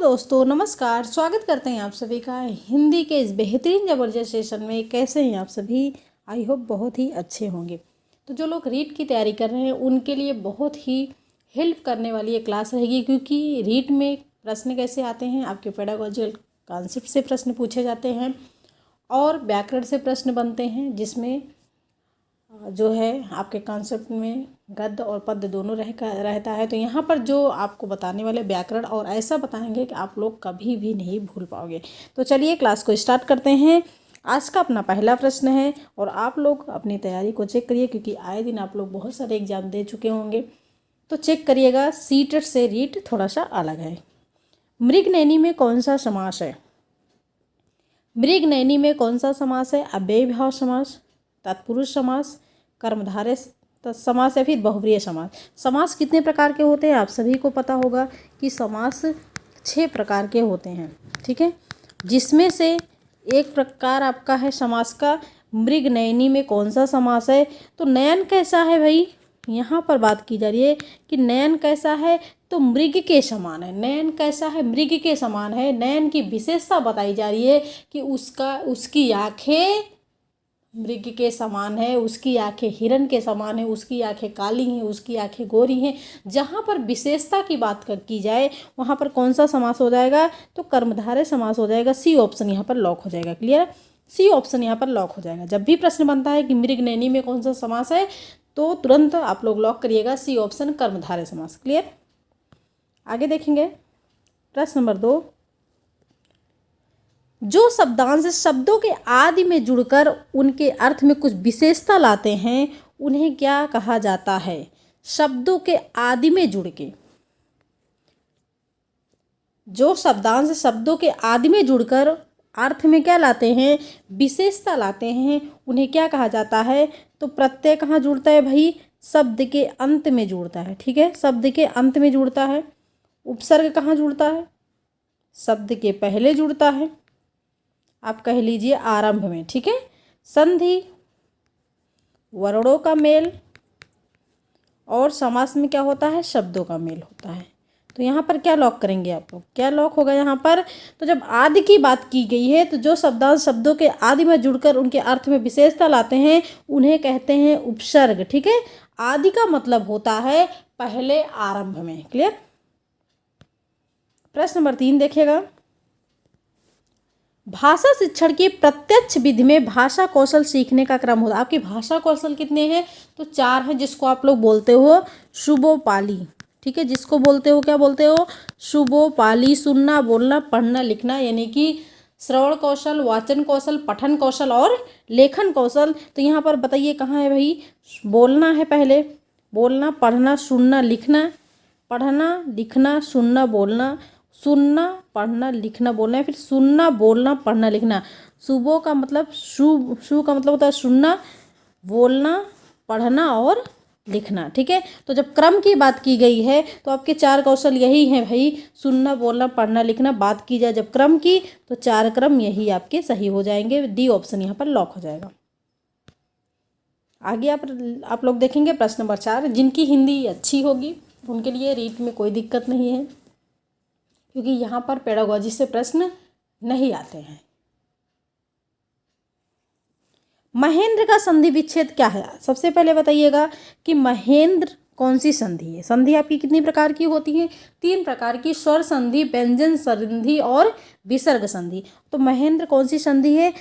दोस्तों नमस्कार, स्वागत करते हैं आप सभी का हिंदी के इस बेहतरीन ज़बरदस्त सेशन में। कैसे हैं आप सभी? आई होप बहुत ही अच्छे होंगे। तो जो लोग रीट की तैयारी कर रहे हैं उनके लिए बहुत ही हेल्प करने वाली ये क्लास रहेगी, क्योंकि रीट में प्रश्न कैसे आते हैं, आपके पेडागोजिकल कॉन्सेप्ट से प्रश्न पूछे जाते हैं और व्याकरण से प्रश्न बनते हैं, जिसमें जो है आपके कॉन्सेप्ट में गद्य और पद्य दोनों रहता है। तो यहाँ पर जो आपको बताने वाले व्याकरण और ऐसा बताएंगे कि आप लोग कभी भी नहीं भूल पाओगे। तो चलिए क्लास को स्टार्ट करते हैं। आज का अपना पहला प्रश्न है और आप लोग अपनी तैयारी को चेक करिए, क्योंकि आए दिन आप लोग बहुत सारे एग्जाम दे चुके होंगे, तो चेक करिएगा। सीटेट से रीट थोड़ा सा अलग है। मृगनयनी में कौन सा समास है? मृगनयनी में कौन सा समास है? अव्ययीभाव समास, तत्पुरुष समास, कर्मधारय समास या फिर बहुव्रीहि समास। समास कितने प्रकार के होते हैं आप सभी को पता होगा कि समास 6 प्रकार के होते हैं, ठीक है, जिसमें से एक प्रकार आपका है समास का मृगनयनी में कौन सा समास है? तो नयन कैसा है भाई? यहाँ पर बात की जा रही है कि नयन कैसा है, तो मृग के समान है। नयन कैसा है? मृग के समान है। नयन की विशेषता बताई जा रही है कि उसकी आँखें मृग के समान है, उसकी आंखें हिरण के समान है, उसकी आंखें काली हैं, उसकी आंखें गोरी हैं। जहाँ पर विशेषता की बात की जाए वहाँ पर कौन सा समास हो जाएगा? तो कर्मधारय समास हो जाएगा। सी ऑप्शन यहाँ पर लॉक हो जाएगा। क्लियर? सी ऑप्शन यहाँ पर लॉक हो जाएगा। जब भी प्रश्न बनता है कि मृगनयनी में कौन सा समास है, तो तुरंत आप लोग लॉक करिएगा सी ऑप्शन, कर्मधारय समास। क्लियर? आगे देखेंगे प्रश्न नंबर 2। जो शब्दांश शब्दों के आदि में जुड़कर उनके अर्थ में कुछ विशेषता लाते हैं उन्हें क्या कहा जाता है? शब्दों के आदि में जुड़ के जो शब्दांश शब्दों के आदि में जुड़कर अर्थ में क्या लाते हैं? विशेषता लाते हैं, उन्हें क्या कहा जाता है? तो प्रत्यय कहाँ जुड़ता है भाई? शब्द के अंत में जुड़ता है। ठीक है, शब्द के अंत में जुड़ता है। उपसर्ग कहाँ जुड़ता है? शब्द के पहले जुड़ता है, आप कह लीजिए आरंभ में। ठीक है, संधि, वर्णों का मेल, और समास में क्या होता है? शब्दों का मेल होता है। तो यहाँ पर क्या लॉक करेंगे आप लोग? क्या लॉक होगा यहाँ पर? तो जब आदि की बात की गई है तो जो शब्दांश शब्दों के आदि में जुड़कर उनके अर्थ में विशेषता लाते हैं उन्हें कहते हैं उपसर्ग। ठीक है, आदि का मतलब होता है पहले, आरंभ में। क्लियर? प्रश्न नंबर 3 देखिएगा। भाषा शिक्षण की प्रत्यक्ष विधि में भाषा कौशल सीखने का क्रम होता है। आपके भाषा कौशल कितने हैं? तो 4 हैं, जिसको आप लोग बोलते हो शुभोपाली। ठीक है, जिसको बोलते हो, क्या बोलते हो? शुभोपाली। सुनना, बोलना, पढ़ना, लिखना, यानी कि श्रवण कौशल, वाचन कौशल, पठन कौशल और लेखन कौशल। तो यहाँ पर बताइए कहाँ है भाई? बोलना है पहले, बोलना, पढ़ना, सुनना, लिखना, पढ़ना, लिखना, सुनना, बोलना, सुनना, पढ़ना, लिखना, बोलना है, फिर सुनना, बोलना, पढ़ना, लिखना। सुबह का मतलब शु का मतलब होता है सुनना, बोलना, पढ़ना और लिखना। ठीक है, तो जब क्रम की बात की गई है तो आपके 4 कौशल यही हैं भाई, सुनना, बोलना, पढ़ना, लिखना। बात की जाए जब क्रम की तो 4 क्रम यही आपके सही हो जाएंगे। डी ऑप्शन यहाँ पर लॉक हो जाएगा। आगे आप लोग देखेंगे प्रश्न नंबर 4। जिनकी हिंदी अच्छी होगी उनके लिए रीट में कोई दिक्कत नहीं है, क्योंकि यहाँ पर पेडागोजी से प्रश्न नहीं आते हैं। महेंद्र का संधि विच्छेद क्या है? सबसे पहले बताइएगा कि महेंद्र कौन सी संधि है? संधि आपकी कितनी प्रकार की होती है? 3 प्रकार की, स्वर संधि, व्यंजन संधि और विसर्ग संधि। तो महेंद्र कौन सी संधि है?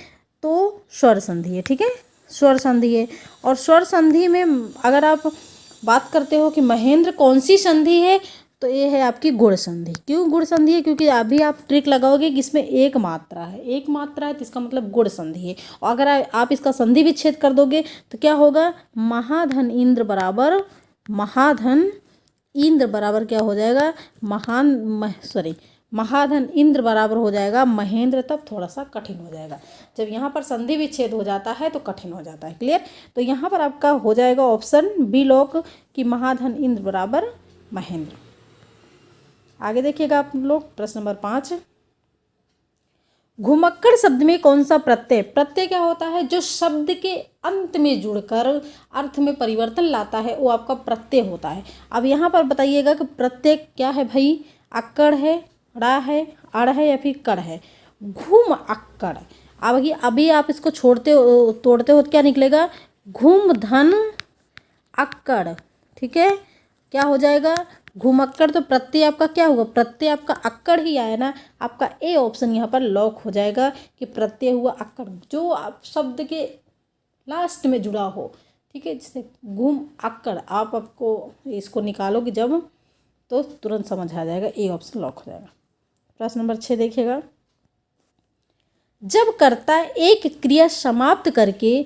तो स्वर संधि है। ठीक है, स्वर संधि है। और स्वर संधि में अगर आप बात करते हो कि महेंद्र कौन सी संधि है, तो ये है आपकी गुण संधि। क्यों गुण संधि है? क्योंकि अभी आप ट्रिक लगाओगे कि इसमें एक मात्रा है, एक मात्रा है, तो इसका मतलब गुण संधि है। और अगर आप इसका संधि विच्छेद कर दोगे तो क्या होगा? महाधन इंद्र बराबर, महाधन इंद्र बराबर क्या हो जाएगा? महाधन इंद्र बराबर हो जाएगा महेंद्र। तब थोड़ा सा कठिन हो जाएगा। जब यहाँ पर संधि विच्छेद हो जाता है तो कठिन हो जाता है। क्लियर? तो यहाँ पर आपका हो जाएगा ऑप्शन बी लॉक कि महाधन इंद्र बराबर महेंद्र। आगे देखिएगा आप लोग प्रश्न नंबर 5। घुमक्कड़ शब्द में कौन सा प्रत्यय? प्रत्यय क्या होता है? जो शब्द के अंत में जुड़कर अर्थ में परिवर्तन लाता है वो आपका प्रत्यय होता है। अब यहाँ पर बताइएगा कि प्रत्यय क्या है भाई? अक्कड़ है, ड़ा है, अड़ है या फिर कड़ है। घूम अक्कड़। अब अभी आप इसको छोड़ते हो, तोड़ते हो तो क्या निकलेगा? घूम धन अक्कड़। ठीक है, क्या हो जाएगा? घुमक्कड़। तो प्रत्यय आपका क्या होगा? प्रत्यय आपका अक्कड़ ही आया ना। आपका ए ऑप्शन यहाँ पर लॉक हो जाएगा कि प्रत्यय हुआ अक्कड़, जो आप शब्द के लास्ट में जुड़ा हो। ठीक है, जैसे घूम अक्कड़, आपको इसको निकालोगे जब तो तुरंत समझ आ जाएगा, ए ऑप्शन लॉक हो जाएगा। प्रश्न नंबर 6 देखिएगा। जब कर्ता एक क्रिया समाप्त करके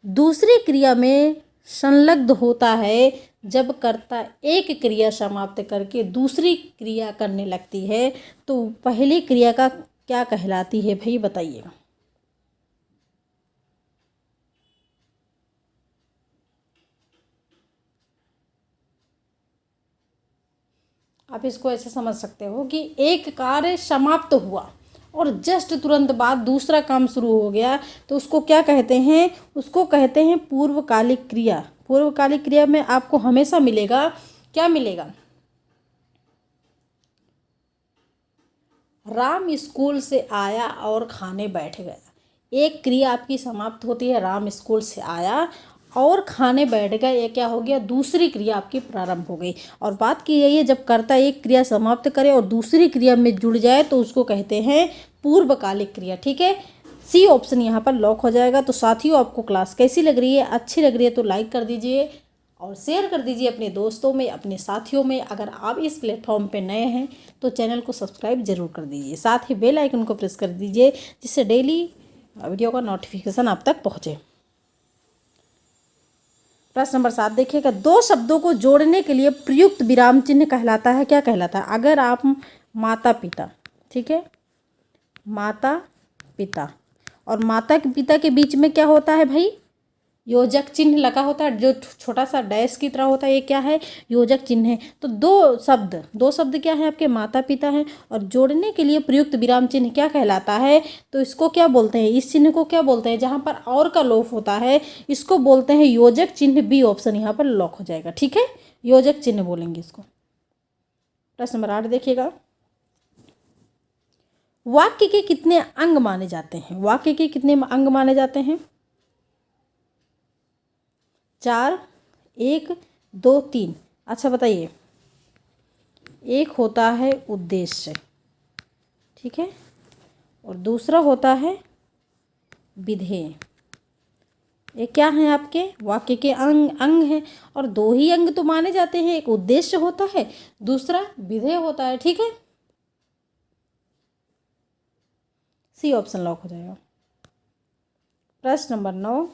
दूसरी क्रिया में संलग्न होता है, जब कर्ता एक क्रिया समाप्त करके दूसरी क्रिया करने लगती है तो पहली क्रिया का क्या कहलाती है भाई, बताइएगा। आप इसको ऐसे समझ सकते हो कि एक कार्य समाप्त हुआ और जस्ट तुरंत बाद दूसरा काम शुरू हो गया, तो उसको क्या कहते हैं? उसको कहते हैं पूर्वकालिक क्रिया। पूर्वकालिक क्रिया में आपको हमेशा मिलेगा, क्या मिलेगा? राम स्कूल से आया और खाने बैठ गया। एक क्रिया आपकी समाप्त होती है, राम स्कूल से आया और खाने बैठ गया, ये क्या हो गया? दूसरी क्रिया आपकी प्रारंभ हो गई। और बात की गई है जब कर्ता एक क्रिया समाप्त करे और दूसरी क्रिया में जुड़ जाए तो उसको कहते हैं पूर्वकालिक क्रिया। ठीक है, सी ऑप्शन यहाँ पर लॉक हो जाएगा। तो साथियों, आपको क्लास कैसी लग रही है? अच्छी लग रही है तो लाइक कर दीजिए और शेयर कर दीजिए अपने दोस्तों में, अपने साथियों में। अगर आप इस प्लेटफॉर्म पे नए हैं तो चैनल को सब्सक्राइब जरूर कर दीजिए, साथ ही बेल आइकन को प्रेस कर दीजिए जिससे डेली वीडियो का नोटिफिकेशन आप तक पहुँचे। प्रश्न नंबर 7 देखिएगा। दो शब्दों को जोड़ने के लिए प्रयुक्त विराम चिन्ह कहलाता है, क्या कहलाता है? अगर आप माता पिता, ठीक है, माता पिता और माता के पिता के बीच में क्या होता है भाई? योजक चिन्ह लगा होता है, जो छोटा सा डैश की तरह होता है, ये क्या है? योजक चिन्ह है। तो दो शब्द क्या है आपके? माता पिता हैं, और जोड़ने के लिए प्रयुक्त विराम चिन्ह क्या कहलाता है? तो इसको क्या बोलते हैं? इस चिन्ह को क्या बोलते हैं? जहाँ पर और का लोप होता है इसको बोलते हैं योजक चिन्ह। बी ऑप्शन यहाँ पर लॉक हो जाएगा। ठीक है, योजक चिन्ह बोलेंगे इसको। प्रश्न नंबर 8 देखिएगा। वाक्य के कितने अंग माने जाते हैं? वाक्य के कितने अंग माने जाते हैं? 4, 1, 2, 3। अच्छा बताइए। एक होता है उद्देश्य, ठीक है, और दूसरा होता है विधेय। ये क्या है आपके? वाक्य के अंग हैं, और दो ही अंग तो माने जाते हैं, एक उद्देश्य होता है, दूसरा विधेय होता है। ठीक है, सी ऑप्शन लॉक हो जाएगा। प्रश्न नंबर 9।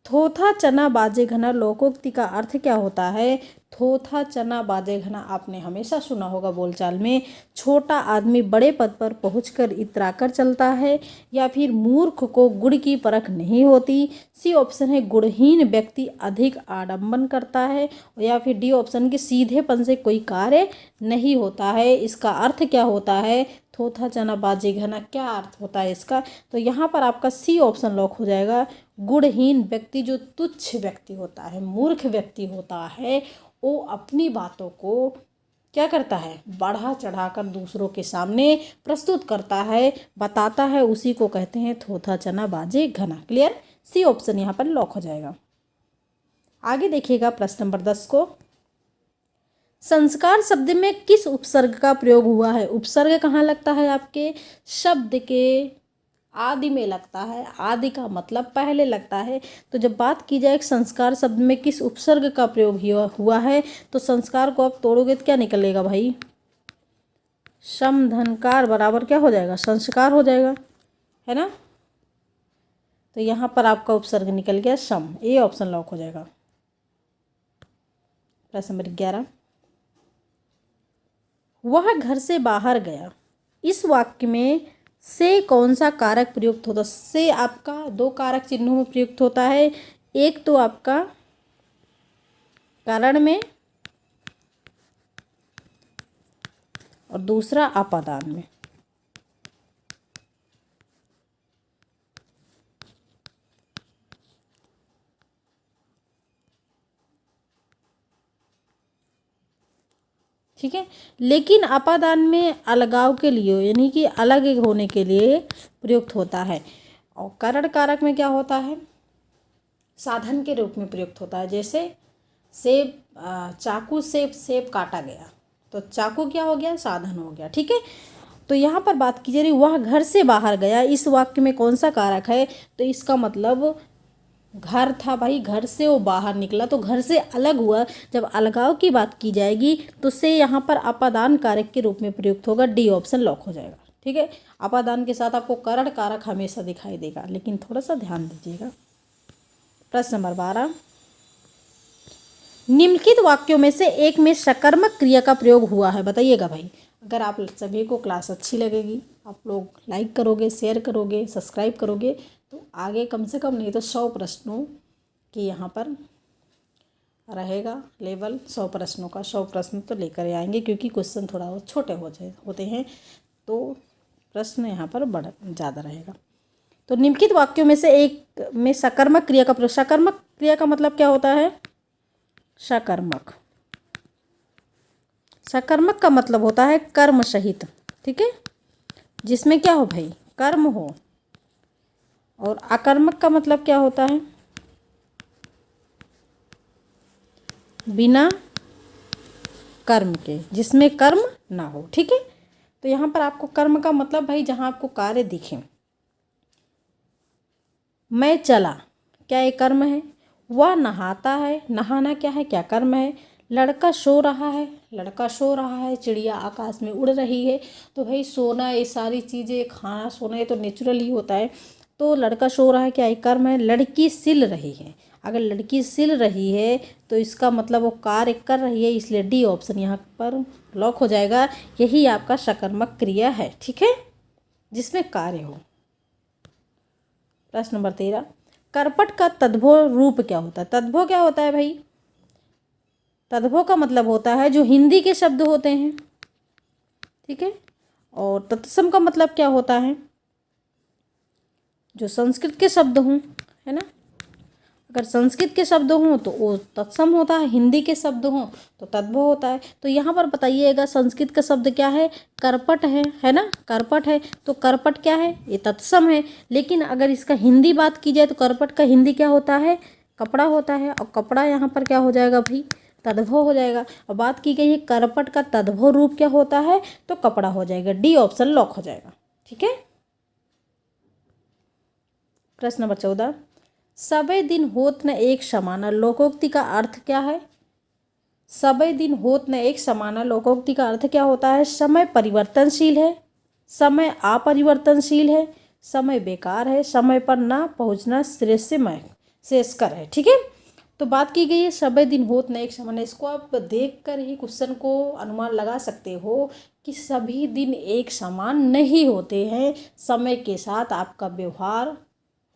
थोथा चना बाजे घना लोकोक्ति का अर्थ क्या होता है? थोथा चना बाजे घना आपने हमेशा सुना होगा बोलचाल में। छोटा आदमी बड़े पद पर पहुंचकर इतराकर चलता है, या फिर मूर्ख को गुड़ की परख नहीं होती। सी ऑप्शन है गुणहीन व्यक्ति अधिक आडंबन करता है, या फिर डी ऑप्शन के सीधेपन से कोई कार्य नहीं होता है। इसका अर्थ क्या होता है? थोथा चना बाजे घना क्या अर्थ होता है इसका? तो यहाँ पर आपका सी ऑप्शन लॉक हो जाएगा। गुणहीन व्यक्ति जो तुच्छ व्यक्ति होता है, मूर्ख व्यक्ति होता है, वो अपनी बातों को क्या करता है? बढ़ा चढ़ाकर दूसरों के सामने प्रस्तुत करता है, बताता है, उसी को कहते हैं थोथा चना बाजे घना। क्लियर? सी ऑप्शन यहाँ पर लॉक हो जाएगा। आगे देखिएगा प्रश्न नंबर 10 को। संस्कार शब्द में किस उपसर्ग का प्रयोग हुआ है? उपसर्ग कहाँ लगता है? आपके शब्द के आदि में लगता है। आदि का मतलब पहले लगता है। तो जब बात की जाए संस्कार शब्द में किस उपसर्ग का प्रयोग हुआ है, तो संस्कार को आप तोड़ोगे तो क्या निकलेगा भाई? समधनकार बराबर क्या हो जाएगा? संस्कार हो जाएगा, है ना। तो यहाँ पर आपका उपसर्ग निकल गया सम। ए ऑप्शन लॉक हो जाएगा। प्रश्न नंबर 11। वह घर से बाहर गया। इस वाक्य में से कौन सा कारक प्रयुक्त होता है? से आपका दो कारक चिन्हों में प्रयुक्त होता है। एक तो आपका कारण में और दूसरा अपादान में। ठीक है। लेकिन अपादान में अलगाव के लिए यानी कि अलग होने के लिए प्रयुक्त होता है। और करण कारक में क्या होता है, साधन के रूप में प्रयुक्त होता है। जैसे सेब, चाकू से सेब काटा गया तो चाकू क्या हो गया, साधन हो गया, ठीक है। तो यहाँ पर बात की जा रही वह घर से बाहर गया, इस वाक्य में कौन सा कारक है, तो इसका मतलब घर था भाई, घर से वो बाहर निकला तो घर से अलग हुआ। जब अलगाव की बात की जाएगी तो से यहाँ पर अपादान कारक के रूप में प्रयुक्त होगा। डी ऑप्शन लॉक हो जाएगा, ठीक है। अपादान के साथ आपको करण कारक हमेशा दिखाई देगा, लेकिन थोड़ा सा ध्यान दीजिएगा। प्रश्न नंबर 12, निम्नलिखित वाक्यों में से एक में सकर्मक क्रिया का प्रयोग हुआ है, बताइएगा भाई। अगर आप सभी को क्लास अच्छी लगेगी, आप लोग लाइक करोगे, शेयर करोगे, सब्सक्राइब करोगे, तो आगे कम से कम नहीं तो 100 प्रश्नों की यहाँ पर रहेगा लेवल। 100 प्रश्नों का 100 प्रश्न तो लेकर आएंगे, क्योंकि क्वेश्चन थोड़ा और छोटे होते हैं, तो प्रश्न यहाँ पर बड़ा ज़्यादा रहेगा। तो निम्नलिखित वाक्यों में से एक में सकर्मक क्रिया का प्रयोग, सकर्मक क्रिया का मतलब क्या होता है, सकर्मक, सकर्मक का मतलब होता है कर्म सहित, ठीक है, जिसमें क्या हो भाई, कर्म हो। और अकर्मक का मतलब क्या होता है, बिना कर्म के, जिसमें कर्म ना हो, ठीक है। तो यहाँ पर आपको कर्म का मतलब भाई जहाँ आपको कार्य दिखे। मैं चला, क्या ये कर्म है। वह नहाता है, नहाना क्या है, क्या कर्म है। लड़का सो रहा है, लड़का सो रहा है। चिड़िया आकाश में उड़ रही है, तो भाई सोना, ये सारी चीज़ें, खाना सोना, ये तो नेचुरल ही होता है। तो लड़का सो रहा है, क्या ये कर्म है। लड़की सिल रही है, अगर लड़की सिल रही है तो इसका मतलब वो कार्य कर रही है, इसलिए डी ऑप्शन यहाँ पर लॉक हो जाएगा। यही आपका सकर्मक क्रिया है, ठीक है, जिसमें कार्य हो। प्रश्न नंबर 13, करपट का तद्भव रूप क्या होता है। तद्भव क्या होता है भाई, तद्भव का मतलब होता है जो हिंदी के शब्द होते हैं, ठीक है। और तत्सम का मतलब क्या होता है, जो संस्कृत के शब्द हों, है ना। अगर संस्कृत के शब्द हों तो वो तत्सम होता है, हिंदी के शब्द हों तो तद्भव होता है। तो यहाँ पर बताइएगा संस्कृत का शब्द क्या है, करपट है ना, करपट है। तो करपट क्या है, ये तत्सम है। लेकिन अगर इसका हिंदी बात की जाए तो करपट का हिंदी क्या होता है, कपड़ा होता है। और कपड़ा यहाँ पर क्या हो जाएगा भाई, तद्भव हो जाएगा। और बात की गई है करपट का तद्भव रूप क्या होता है, तो कपड़ा हो जाएगा। डी ऑप्शन लॉक हो जाएगा, ठीक है। प्रश्न नंबर 14, सबे दिन होत न एक समाना, लोकोक्ति का अर्थ क्या है। सबे दिन होत न एक समाना, लोकोक्ति का अर्थ क्या होता है, समय परिवर्तनशील है, समय अपरिवर्तनशील है, समय बेकार है, समय पर ना पहुंचना श्रेयस्कर है, ठीक है। तो बात की गई है सबे दिन होत न एक समाना, इसको आप देख कर ही क्वेश्चन को अनुमान लगा सकते हो कि सभी दिन एक समान नहीं होते हैं। समय के साथ आपका व्यवहार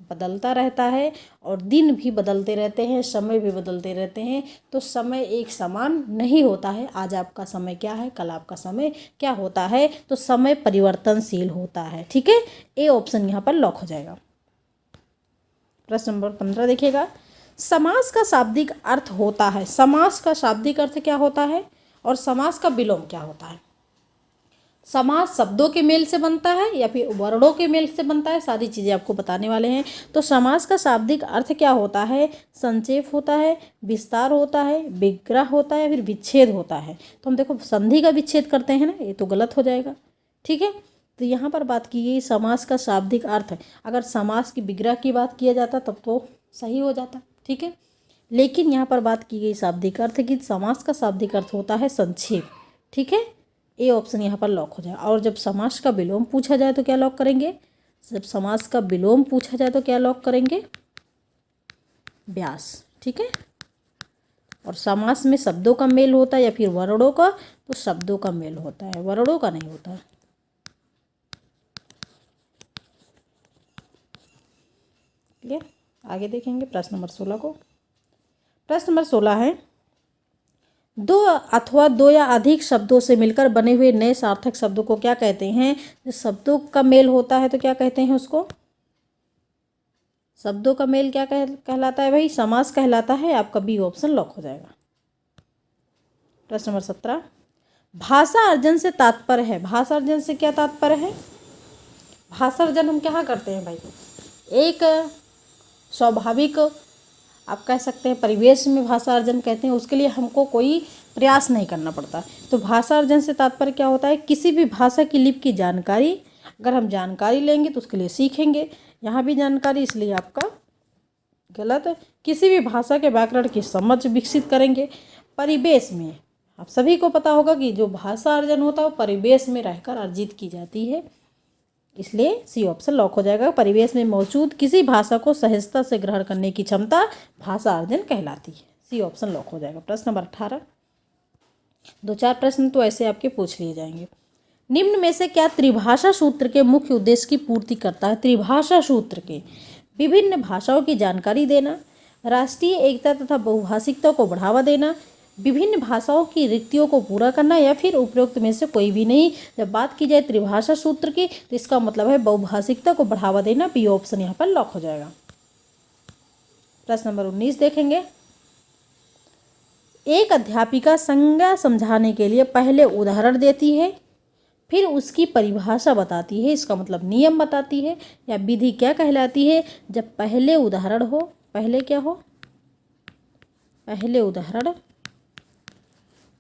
बदलता रहता है और दिन भी बदलते रहते हैं, समय भी बदलते रहते हैं। तो समय एक समान नहीं होता है। आज आपका समय क्या है, कल आपका समय क्या होता है, तो समय परिवर्तनशील होता है, ठीक है। ए ऑप्शन यहाँ पर लॉक हो जाएगा। प्रश्न नंबर 15 देखिएगा, समास का शाब्दिक अर्थ होता है। समास का शाब्दिक अर्थ क्या होता है और समास का विलोम क्या होता है। समास शब्दों के मेल से बनता है या फिर वर्णों के मेल से बनता है, सारी चीज़ें आपको बताने वाले हैं। तो समास का शाब्दिक अर्थ क्या होता है, संक्षेप होता है, विस्तार होता है, विग्रह होता है, फिर विच्छेद होता है। तो हम देखो संधि का विच्छेद करते हैं ना, ये तो गलत हो जाएगा, ठीक है। तो यहाँ पर बात की गई समास का शाब्दिक अर्थ, अगर समास की विग्रह की बात किया जाता तब तो सही हो जाता, ठीक है। लेकिन यहाँ पर बात की गई शाब्दिक अर्थ की, समास का शाब्दिक अर्थ होता है संक्षेप, ठीक है। ए ऑप्शन यहाँ पर लॉक हो जाए। और जब समास का विलोम पूछा जाए तो क्या लॉक करेंगे, जब समास का विलोम पूछा जाए तो क्या लॉक करेंगे, व्यास, ठीक है। और समास में शब्दों का मेल होता है या फिर वर्णों का, तो शब्दों का मेल होता है, वर्णों का नहीं होता। क्लियर, आगे देखेंगे प्रश्न नंबर 16 को। प्रश्न नंबर 16 है, दो अथवा दो या अधिक शब्दों से मिलकर बने हुए नए सार्थक शब्दों को क्या कहते हैं। जो शब्दों का मेल होता है तो क्या कहते हैं उसको, शब्दों का मेल क्या कहलाता है भाई, समास कहलाता है। आपका बी ऑप्शन लॉक हो जाएगा। प्रश्न नंबर 17, भाषा अर्जन से तात्पर्य है, भाषा अर्जन से क्या तात्पर्य है? भाषा अर्जन हम क्या करते हैं भाई, एक स्वाभाविक आप कह सकते हैं परिवेश में भाषा अर्जन कहते हैं, उसके लिए हमको कोई प्रयास नहीं करना पड़ता। तो भाषा अर्जन से तात्पर्य क्या होता है? किसी भी भाषा की लिपि की जानकारी, अगर हम जानकारी लेंगे तो उसके लिए सीखेंगे, यहाँ भी जानकारी इसलिए आपका गलत है। किसी भी भाषा के व्याकरण की समझ विकसित करेंगे परिवेश में। आप सभी को पता होगा कि जो भाषा अर्जन होता है वो परिवेश में रहकर अर्जित की जाती है, इसलिए सी ऑप्शन लॉक हो जाएगा। परिवेश में मौजूद किसी भाषा को सहजता से ग्रहण करने की क्षमता भाषा अर्जन कहलाती है। सी ऑप्शन लॉक हो जाएगा। प्रश्न नंबर 18। 2-4 प्रश्न तो ऐसे आपके पूछ लिए जाएंगे। निम्न में से क्या त्रिभाषा सूत्र के मुख्य उद्देश्य की पूर्ति करता है? त्रिभाषा सूत्र के विभिन्न भाषाओं की जानकारी देना, राष्ट्रीय एकता तथा बहुभाषिकता को बढ़ावा देना, विभिन्न भाषाओं की रिक्तियों को पूरा करना, या फिर उपरोक्त में से कोई भी नहीं। जब बात की जाए त्रिभाषा सूत्र की तो इसका मतलब है बहुभाषिकता को बढ़ावा देना। बी ऑप्शन यहाँ पर लॉक हो जाएगा। प्रश्न नंबर 19 देखेंगे। एक अध्यापिका संज्ञा समझाने के लिए पहले उदाहरण देती है, फिर उसकी परिभाषा बताती है, इसका मतलब नियम बताती है, या विधि क्या कहलाती है? जब पहले उदाहरण हो, पहले क्या हो? पहले उदाहरण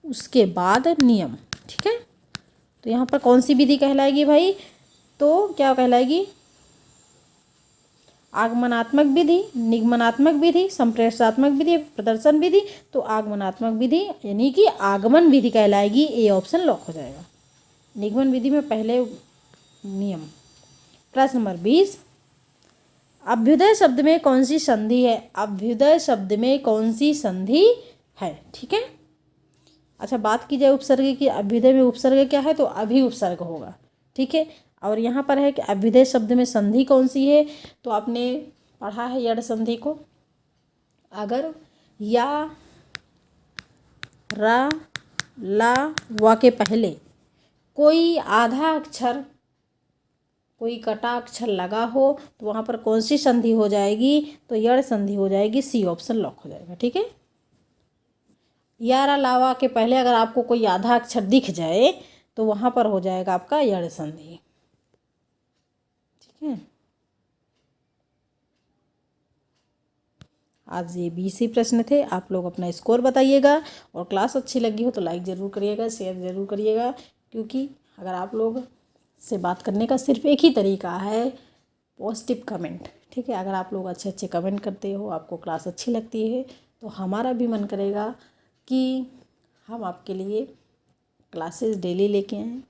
उसके बाद नियम। ठीक है, तो यहाँ पर कौन सी विधि कहलाएगी भाई? तो क्या कहलाएगी? आगमनात्मक विधि, निगमनात्मक विधि, संप्रेषणात्मक विधि, प्रदर्शन विधि। तो आगमनात्मक विधि यानी कि आगमन विधि कहलाएगी। ए ऑप्शन लॉक हो जाएगा। निगमन विधि में पहले नियम। प्रश्न नंबर 20। अभ्युदय शब्द में कौन सी संधि है? अभ्युदय शब्द में कौन सी संधि है? ठीक है, अच्छा बात की जाए उपसर्ग की, अभ्युदय में उपसर्ग क्या है? तो अभी उपसर्ग होगा। ठीक है, और यहाँ पर है कि अभ्युदय शब्द में संधि कौन सी है? तो आपने पढ़ा है यड़ संधि को। अगर या, रा, ला, वा के पहले कोई आधा अक्षर, कोई कटा अक्षर लगा हो तो वहाँ पर कौन सी संधि हो जाएगी? तो यड़ संधि हो जाएगी। सी ऑप्शन लॉक हो जाएगा। ठीक है, यारा लावा के पहले अगर आपको कोई आधा अक्षर दिख जाए तो वहाँ पर हो जाएगा आपका यड़ संधि। ठीक है, आज ये 20 ही प्रश्न थे। आप लोग अपना स्कोर बताइएगा, और क्लास अच्छी लगी हो तो लाइक ज़रूर करिएगा, शेयर ज़रूर करिएगा, क्योंकि अगर आप लोग से बात करने का सिर्फ एक ही तरीका है, पॉजिटिव कमेंट। ठीक है, अगर आप लोग अच्छे अच्छे कमेंट करते हो, आपको क्लास अच्छी लगती है, तो हमारा भी मन करेगा कि हम आपके लिए क्लासेस डेली लेके आएँ।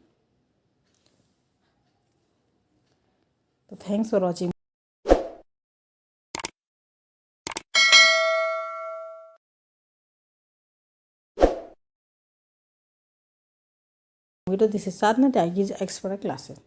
तो thanks for watching video. This is Sadhana Tyagi expert classes.